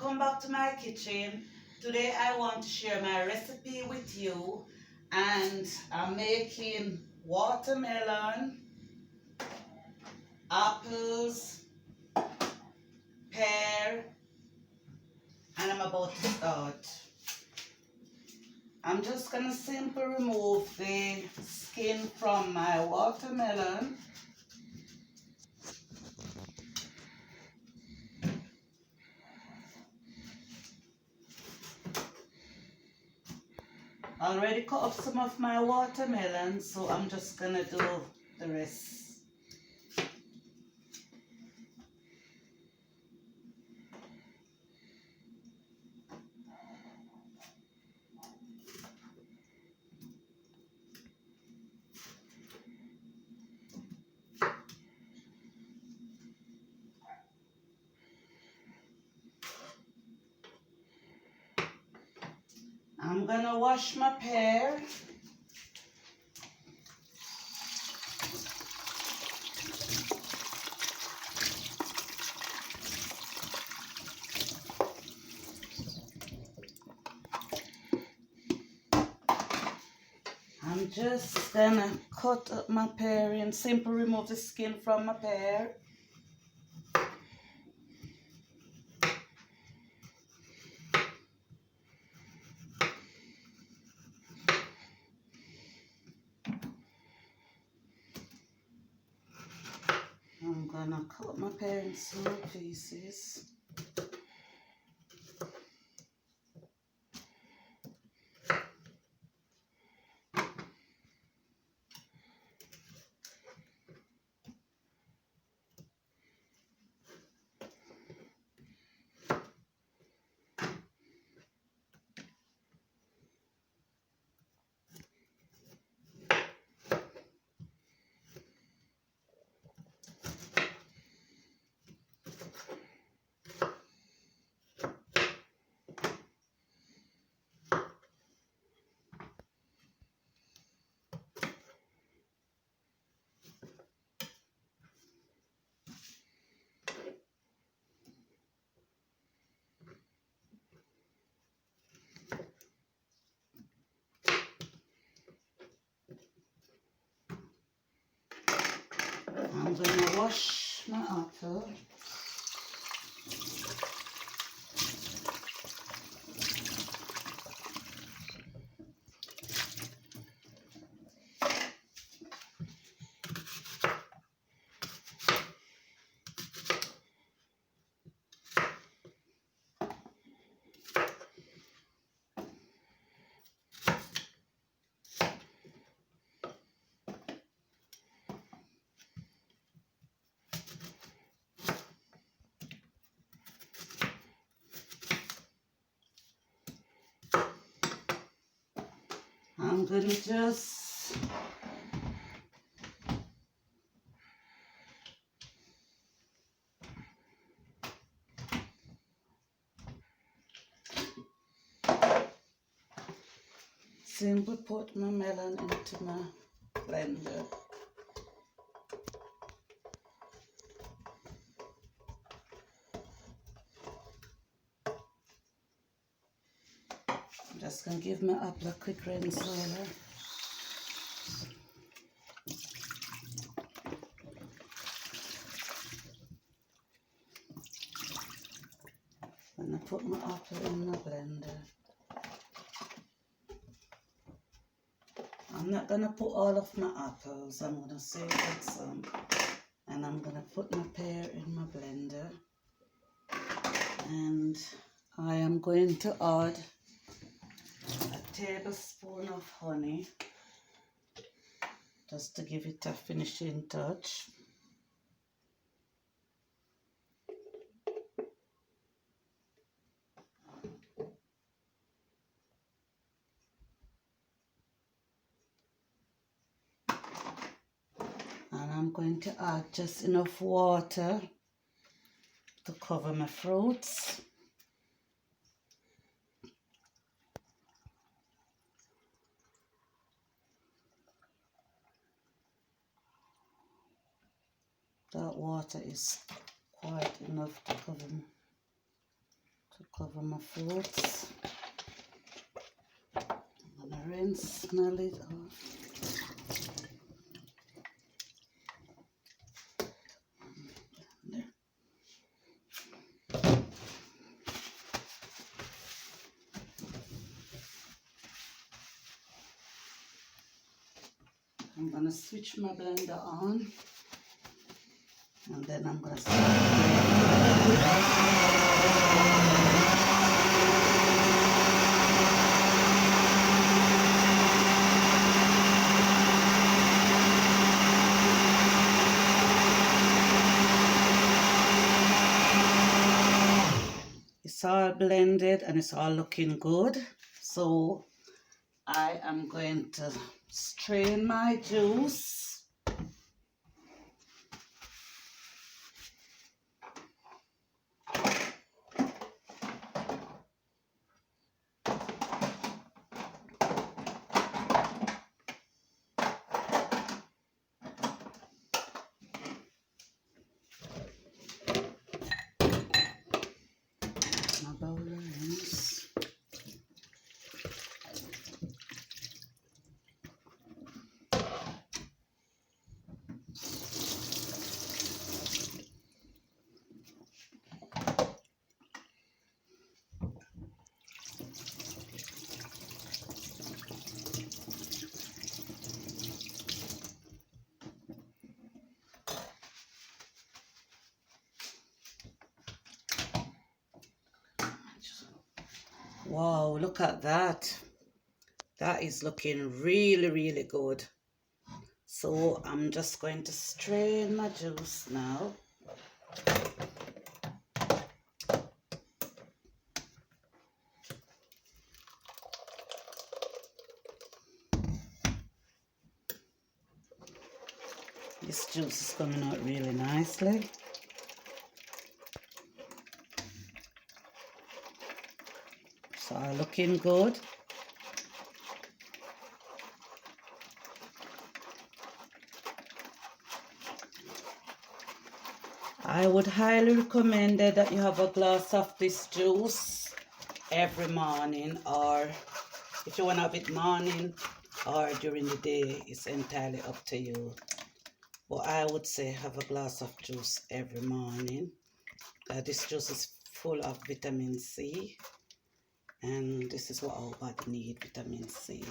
welcome back to my kitchen. Today I want to share my recipe with you, and I'm making watermelon, apples, pear, and I'm about to start. I'm just gonna simply remove the skin from my watermelon. I already cut up some of my watermelon, so I'm just gonna do the rest. I'm gonna wash my pear. I'm just gonna cut up my pear and simply remove the skin from my pear. I'm gonna cut my pear in small pieces. I'm gonna wash my apple. I'm gonna just simply put my melon into my blender. I'm just gonna give my apple a quick rinse over. And I put my apple in my blender. I'm not gonna put all of my apples, I'm gonna save some. And I'm gonna put my pear in my blender. And I am going to add a tablespoon of honey, just to give it a finishing touch. And I'm going to add just enough water to cover my fruits. That water is quite enough to to cover my fruits. I'm gonna rinse, smell it off. There. I'm gonna switch my blender on, and then I'm gonna start it's all blended and it's all looking good. So I am going to strain my juice. My bowl rinse. Wow, look at that. That is looking really, really good. So I'm just going to strain my juice now. This juice is coming out really nicely. So looking good. I would highly recommend that you have a glass of this juice every morning, or if you want to have it morning or during the day, it's entirely up to you. But I would say have a glass of juice every morning. This juice is full of vitamin C, and this is what our body needs, vitamin C.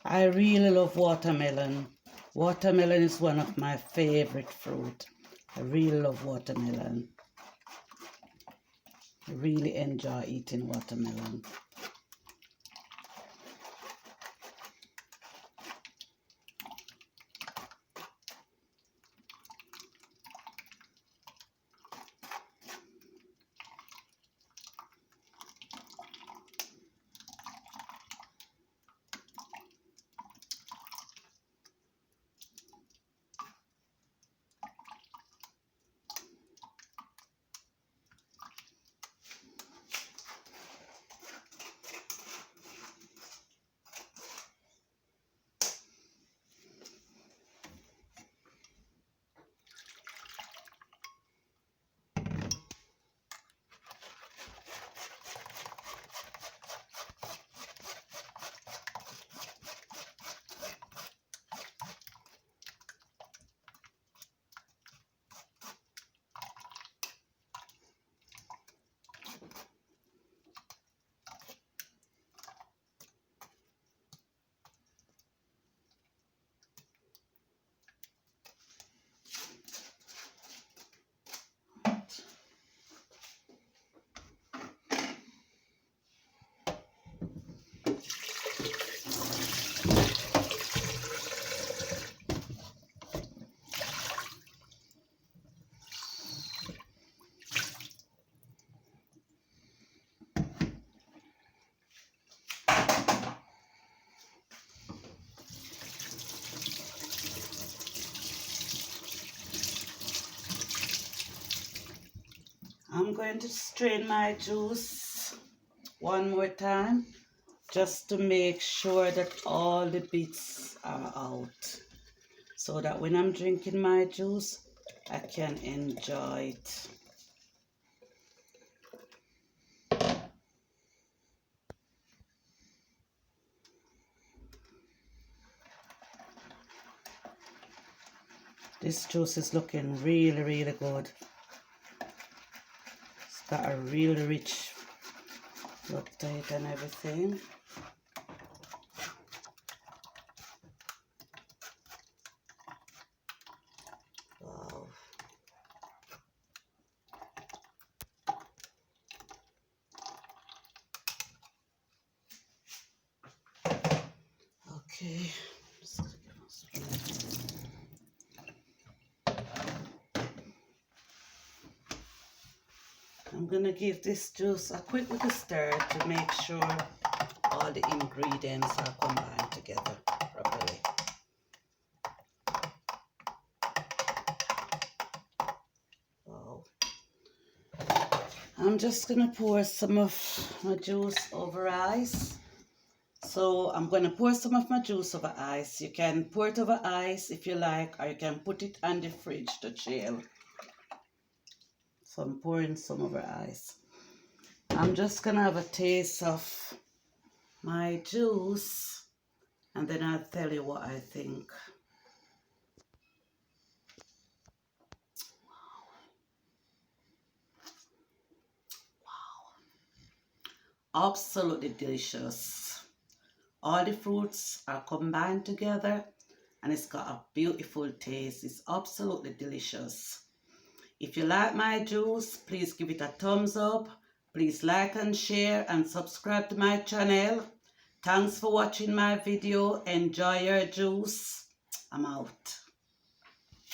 I really love watermelon. Watermelon is one of my favorite fruit. I really love watermelon. I really enjoy eating watermelon. I'm going to strain my juice one more time just to make sure that all the bits are out, so that when I'm drinking my juice, I can enjoy it. This juice is looking really, really good. It's got a really rich look to it and everything. Wow. Okay. I'm gonna give this juice a quick little stir to make sure all the ingredients are combined together properly. Wow. I'm just gonna pour some of my juice over ice. So I'm gonna pour some of my juice over ice. You can pour it over ice if you like, or you can put it on the fridge to chill. So I'm pouring some over ice. I'm just gonna have a taste of my juice and then I'll tell you what I think. Wow. Absolutely delicious. All the fruits are combined together and it's got a beautiful taste. It's absolutely delicious. If you like my juice, please give it a thumbs up. Please like and share and subscribe to my channel. Thanks for watching my video. Enjoy your juice. I'm out.